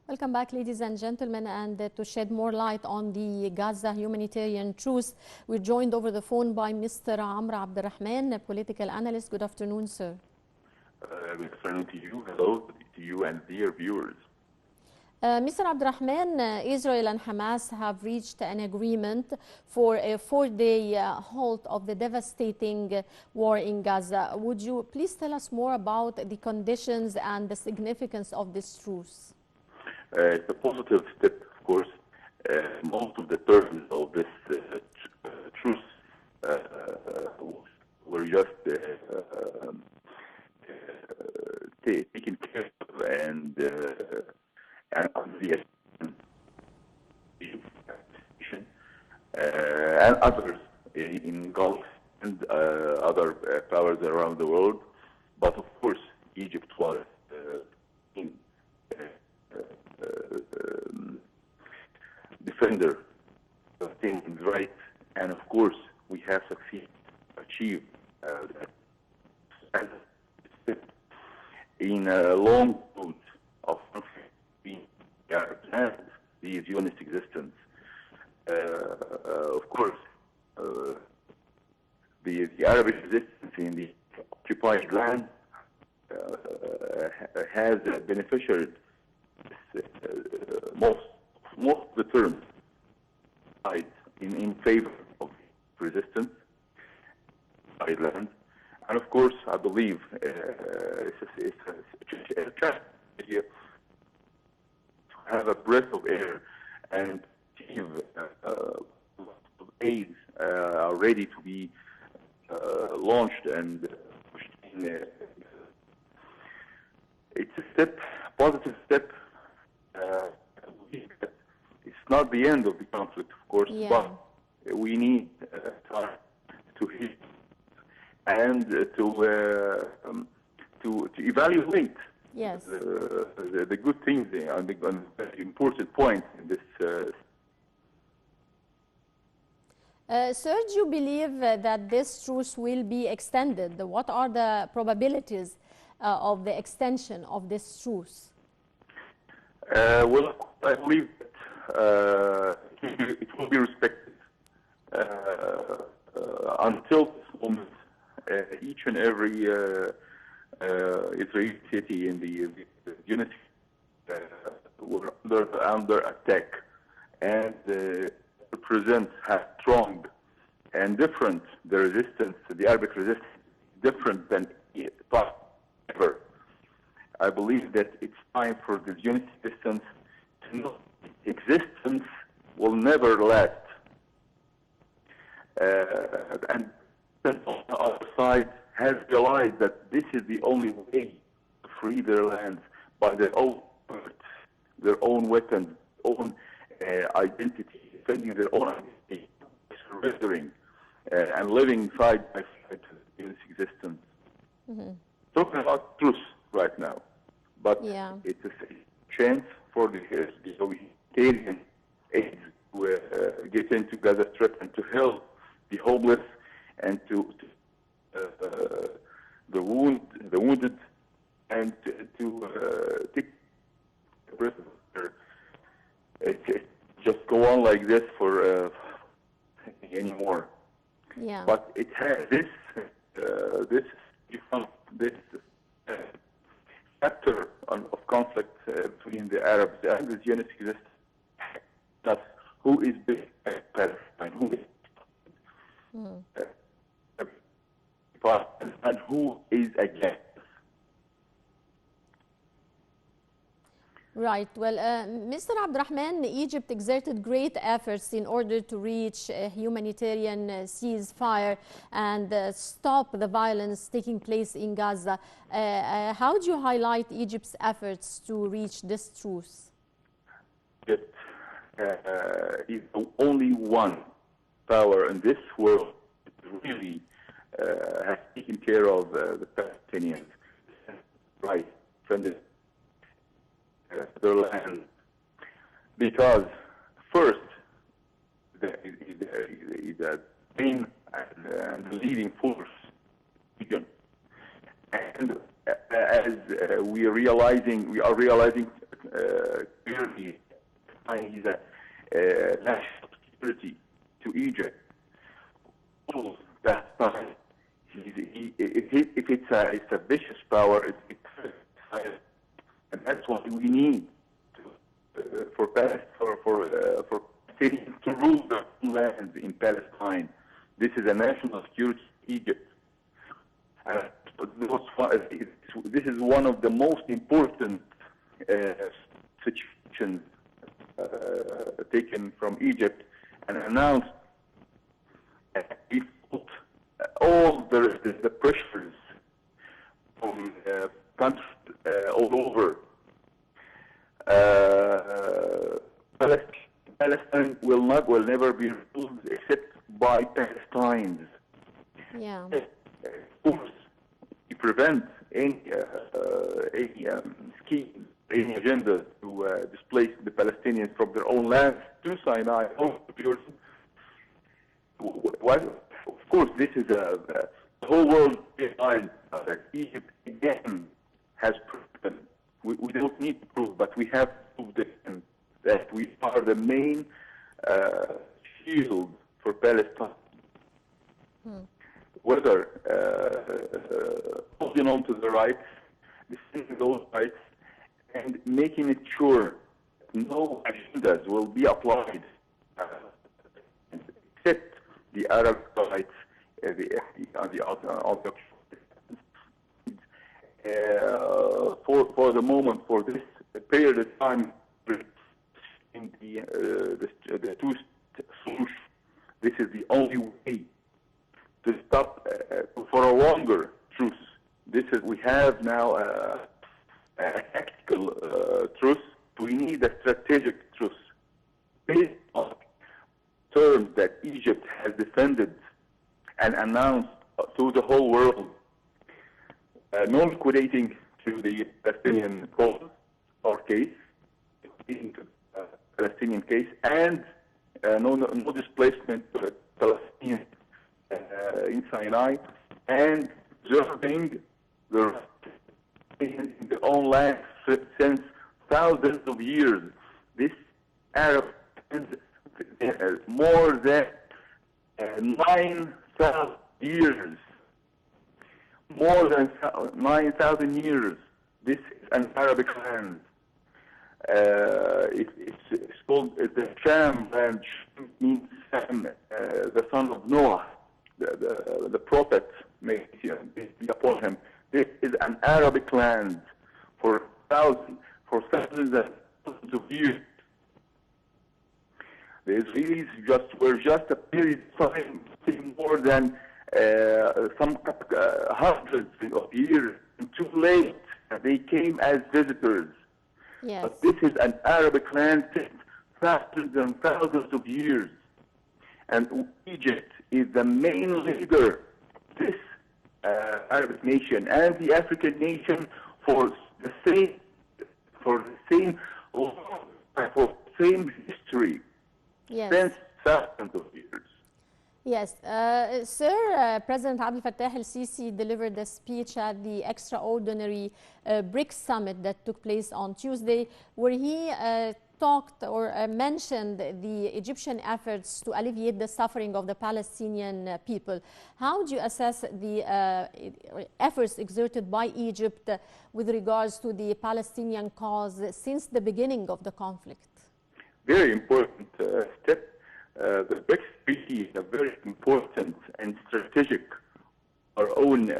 Welcome back, ladies and gentlemen, and to shed more light on the Gaza humanitarian truce, we're joined over the phone by Mr. Abdel Rahman, a political analyst. Good afternoon, sir. Good afternoon to you. Hello to you and dear viewers. Mr. Abdel Rahman, Israel and Hamas have reached an agreement for a 4-day halt of the devastating war in Gaza. Would you please tell us more about the conditions and the significance of this truce? It's a positive step, of course. Most of the terms of this truce were just taken care of and others in Gulf and other powers around the world. But of course, Egypt was defender of things right, and of course, we have succeeded to achieve that in a long road of conflict between the Arabs and the Zionist existence. Of course, the Arab resistance in the occupied land has beneficiated most of the terms in favor of resistance by land. And of course, I believe it's a chance here to have a breath of air and achieve aids are ready to be launched and pushed in. It's a step, positive step. It's not the end of the conflict, of course, but we need time to heal and to evaluate the good things and the important points in this. Sir, do you believe that this truce will be extended? What are the probabilities of the extension of this truce? Well, I believe that it will be respected until this moment. Each and every Israeli city in the unity were under attack, and represents how strong and different the resistance, the Arabic resistance, different than ever. I believe that it's time for the Zionist resistance to know existence will never last. And on the other side has realized that this is the only way to free their lands by their own words, their own weapons, own identity, defending their own identity, surrendering and living side by side to this existence. Talking about truth right now, but it's a chance for the humanitarian aid to get into Gaza Strip and to help the homeless and to the wounded, and to take the breath of air. It just go on like this for anymore. Yeah. But it has this chapter of conflict between the Arabs and the Zionist existence. That's who is big and who is and who is against. Right. Well, Mr. Abdurrahman, Egypt exerted great efforts in order to reach a humanitarian ceasefire and stop the violence taking place in Gaza. How do you highlight Egypt's efforts to reach this truce? It is the only one power in this world that really has taken care of the Palestinians, right, defended their land, because first the main and the leading force, and as we are realizing clearly he's a national security to Egypt. All that time, if it's a vicious power, and that's what we need for Palestinians to rule their own lands in Palestine. This is a national security of Egypt. This is one of the most important situations taken from Egypt and announced. We felt all the pressures from countries all over. Palestine will never be ruled except by Palestinians. Yeah. Of course, we prevent any scheme, any agenda to displace the Palestinians from their own lands to Sinai or to Jordan. Of course, this is the whole world behind that Egypt again has proven. We don't need to prove, but we have proved that we are the main shield for Palestine. Whether holding on to the rights, defending those rights, and making it sure no agendas will be applied except the Arab rights, for the moment, for this period of time, in the two solution. This is the only way to stop for a longer truce. We have now a tactical truce. We need a strategic truce based on terms that Egypt has defended and announced to the whole world. No liquidating to the Palestinian cause or case, into the Palestinian case, and no displacement to the Palestinians in Sinai, and preserving the in their own land since thousands of years. This Arab more than 9,000 years. More than 9,000 years. This is an Arabic land. It's called the Sham land. Sham means Sam, the son of Noah, the prophet, may be upon him. This is an Arabic land for thousands and thousands of years. The Israelis were just a period of time, more than some hundreds of years too late. They came as visitors. Yes. But this is an Arabic land since thousands and thousands of years. And Egypt is the main leader of this Arabic nation and the African nation for the same history. Yes. Since thousands of years. Yes, Sir, President Abdel Fattah el-Sisi delivered a speech at the extraordinary BRICS summit that took place on Tuesday, where he talked or mentioned the Egyptian efforts to alleviate the suffering of the Palestinian people. How do you assess the efforts exerted by Egypt with regards to the Palestinian cause since the beginning of the conflict? Very important step. The BRICS treaty is a very important and strategic, our own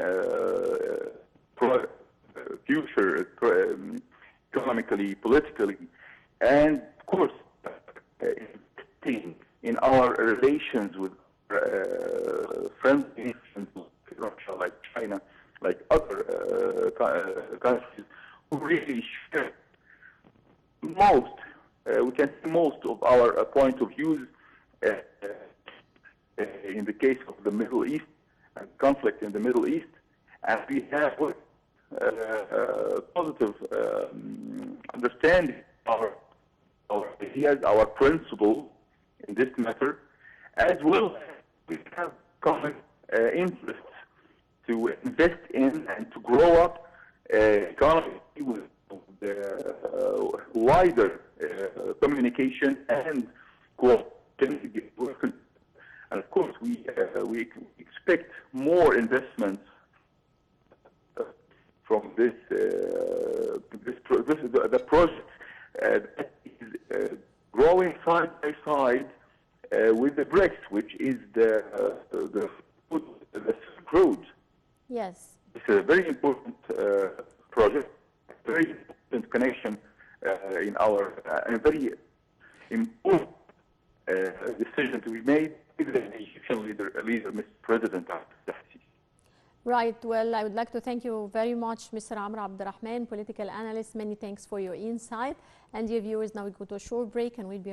future economically, politically, and of course, in our relations with friendly nations like Russia, like China, like other countries who really share most. We can see most of our point of views in the case of the Middle East and conflict in the Middle East, and we have positive understanding our ideas, our principles in this matter, as well as we have common interests to invest in and to grow up economy with wider communication and cooperation. And of course, we expect more investments from the project that is growing side by side with the BRICS, which is the Silk Road. Yes. It's a very important project, very important connection in our, and a very important decision to be made with the Egyptian leader, Mr. President Abdel. Right. Well, I would like to thank you very much, Mr. Abdel Rahman, political analyst. Many thanks for your insight. And dear viewers, now we go to a short break and we'll be